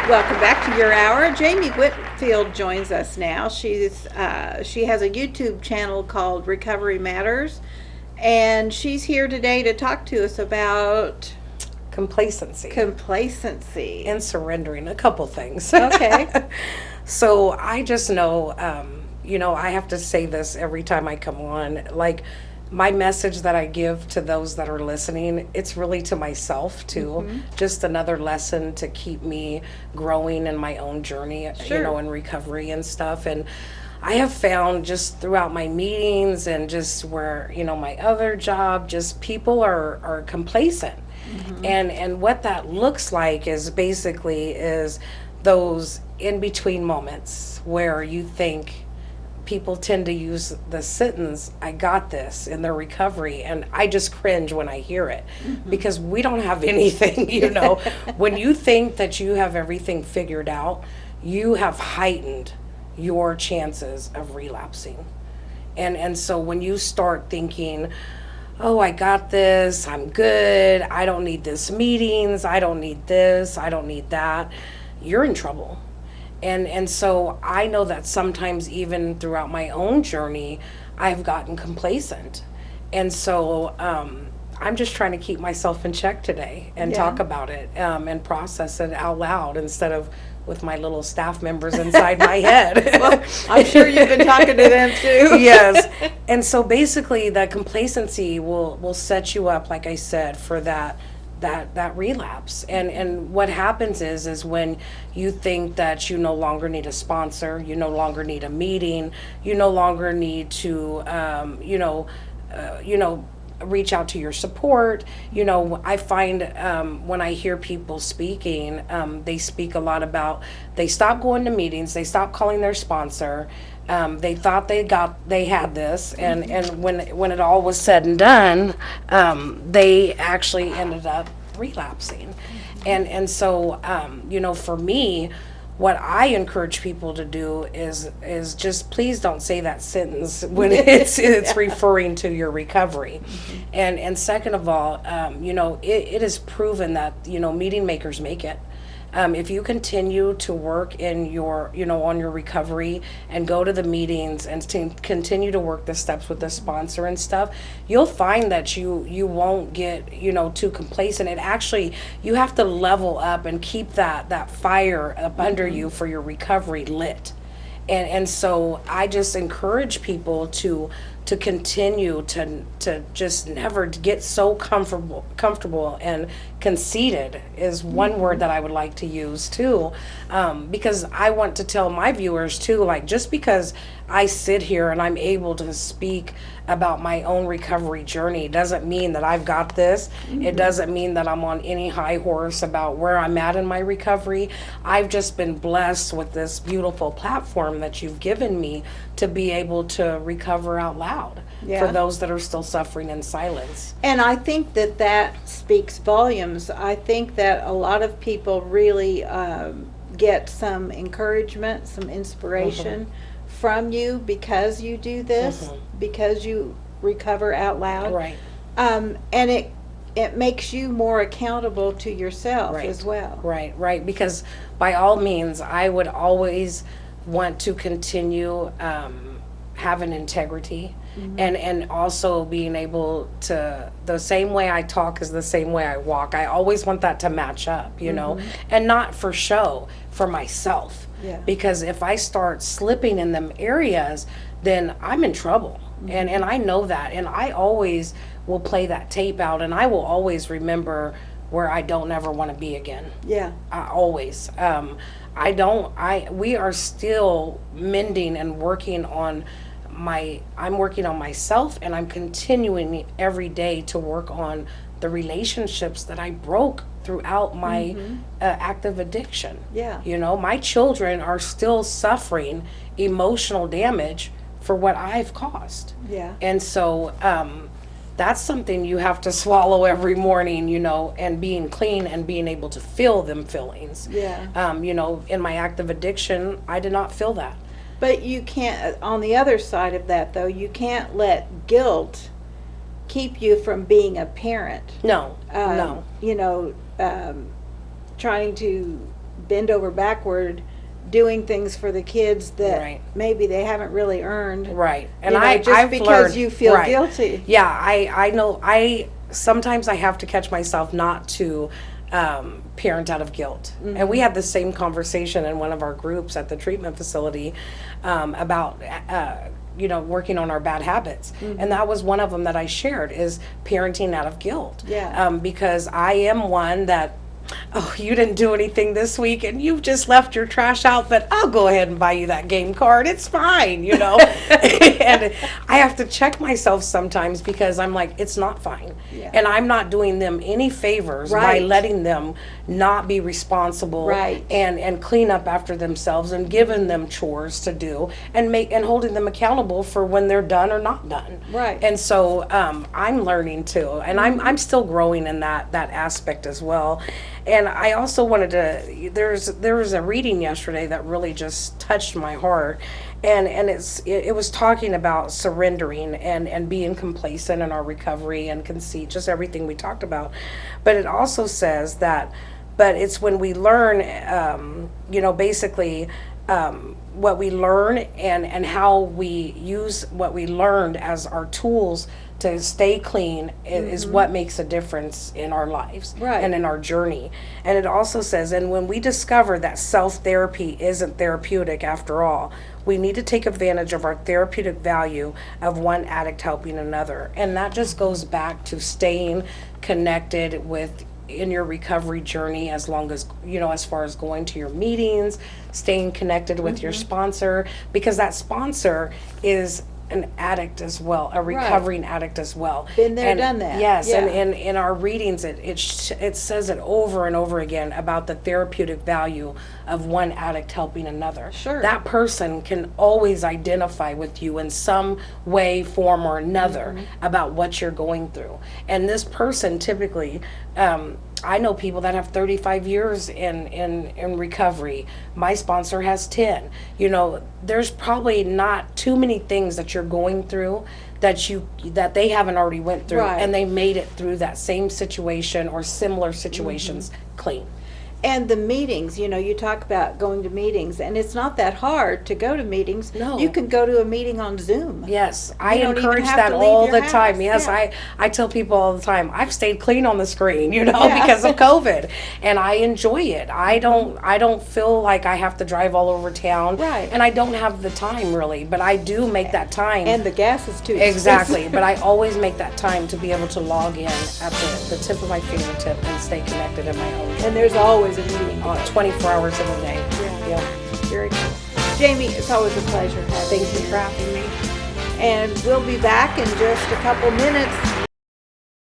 Welcome back to your hour. Jamie Whitfield joins us now. She has a YouTube channel called Recovery Matters, and she's here today to talk to us about Complacency complacency. and surrendering, a couple things. Okay. So I just know, I have to say this every time I come on. Like, my message that I give to those that are listening, it's really to myself too. Just another lesson to keep me growing in my own journey, Sure. in recovery and stuff. And I have found just throughout my meetings and just where, my other job, just people are complacent. And what that looks like is basically is those in between moments where you think people tend to use the sentence, I got this, in their recovery. And I just cringe when I hear it because we don't have anything, When you think that you have everything figured out, you have heightened your chances of relapsing. And so when you start thinking, oh, I got this, I'm good, I don't need this meetings, I don't need this, I don't need that, you're in trouble. And so I know that sometimes even throughout my own journey, I've gotten complacent. And so I'm just trying to keep myself in check today and Yeah. talk about it and process it out loud instead of with my little staff members inside my head. Well, I'm sure you've been talking to them too. Yes. And so basically the complacency will set you up, like I said, for that relapse. And what happens is when you think that you no longer need a sponsor, you no longer need a meeting, you no longer need to reach out to your support. I find when I hear people speaking, they speak a lot about they stop going to meetings, they stop calling their sponsor. They thought they had this, and when it all was said and done, they actually ended up relapsing. And so for me, what I encourage people to do is just please don't say that sentence when it's referring to your recovery. And second of all, it is proven that meeting makers make it. If you continue to work in your, on your recovery and go to the meetings and to continue to work the steps with the sponsor and stuff, you'll find that you won't get, too complacent. It actually, you have to level up and keep that fire up under you for your recovery lit. And so I just encourage people to continue to just never get so comfortable and conceited is one word that I would like to use too, because I want to tell my viewers too, like, just because I sit here and I'm able to speak about my own recovery journey doesn't mean that I've got this. It doesn't mean that I'm on any high horse about where I'm at in my recovery. I've just been blessed with this beautiful platform that you've given me to be able to recover out loud Yeah. for those that are still suffering in silence. And I think that speaks volumes. I think that a lot of people really get some encouragement, some inspiration from you because you do this, because you recover out loud. Right. And it makes you more accountable to yourself as well. Right. Because by all means, I would always want to continue having integrity and also being able to, the same way I talk is the same way I walk. I always want that to match up, and not for show, for myself. Yeah. Because if I start slipping in them areas, then I'm in trouble. And I know that. And I always will play that tape out, and I will always remember where I don't ever want to be again. Yeah. Always. We are still mending and working on I'm working on myself, and I'm continuing every day to work on the relationships that I broke throughout my active addiction. Yeah. My children are still suffering emotional damage for what I've caused. Yeah. And so that's something you have to swallow every morning, and being clean and being able to feel them feelings. Yeah. In my active addiction, I did not feel that. But you can't, on the other side of that though, you can't let guilt keep you from being a parent. No, Trying to bend over backward doing things for the kids that Right. maybe they haven't really earned. Right. And You know, just I've because learned, you feel right. guilty. Yeah, I know. Sometimes I have to catch myself not to parent out of guilt. And we had the same conversation in one of our groups at the treatment facility about working on our bad habits. And that was one of them that I shared, is parenting out of guilt. Yeah. Because I am one that, oh, you didn't do anything this week and you just left your trash out, but I'll go ahead and buy you that game card. It's fine, And I have to check myself sometimes, because I'm like, it's not fine. Yeah. And I'm not doing them any favors by Right. letting them not be responsible, Right. and clean up after themselves, and giving them chores to do, and holding them accountable for when they're done or not done. Right. And so I'm learning too, and I'm still growing in that aspect as well. And I also wanted to, there was a reading yesterday that really just touched my heart, and it was talking about surrendering and being complacent in our recovery and conceit, just everything we talked about. But it also says that, but it's when we learn, basically, what we learn and how we use what we learned as our tools to stay clean is what makes a difference in our lives, Right. and in our journey. And it also says, and when we discover that self-therapy isn't therapeutic after all, we need to take advantage of our therapeutic value of one addict helping another. And that just goes back to staying connected with in your recovery journey, as long as as far as going to your meetings, staying connected with your sponsor, because that sponsor is an addict as well, a recovering addict as well. Been there, And done that. Yes, Yeah. and in our readings, it says it over and over again about the therapeutic value of one addict helping another. Sure. That person can always identify with you in some way, form, or another about what you're going through. And this person typically, I know people that have 35 years in recovery. My sponsor has 10. There's probably not too many things that you're going through that they haven't already went through, Right. and they made it through that same situation or similar situations clean. And the meetings, you talk about going to meetings, and it's not that hard to go to meetings. No. You can go to a meeting on Zoom. Yes, I You don't even encourage have that to leave all your the time. house. Yes, Yeah. I tell people all the time, I've stayed clean on the screen, Yeah. because of COVID, and I enjoy it. I don't feel like I have to drive all over town, Right. and I don't have the time really, but I do make that time. And the gas is too expensive. Exactly, but I always make that time to be able to log in at the tip of my fingertip and stay connected in my own. And there's always a meeting. 24 hours in a day. Yeah. Very cool. Jamie, it's always a pleasure having Thank you for having me. And we'll be back in just a couple minutes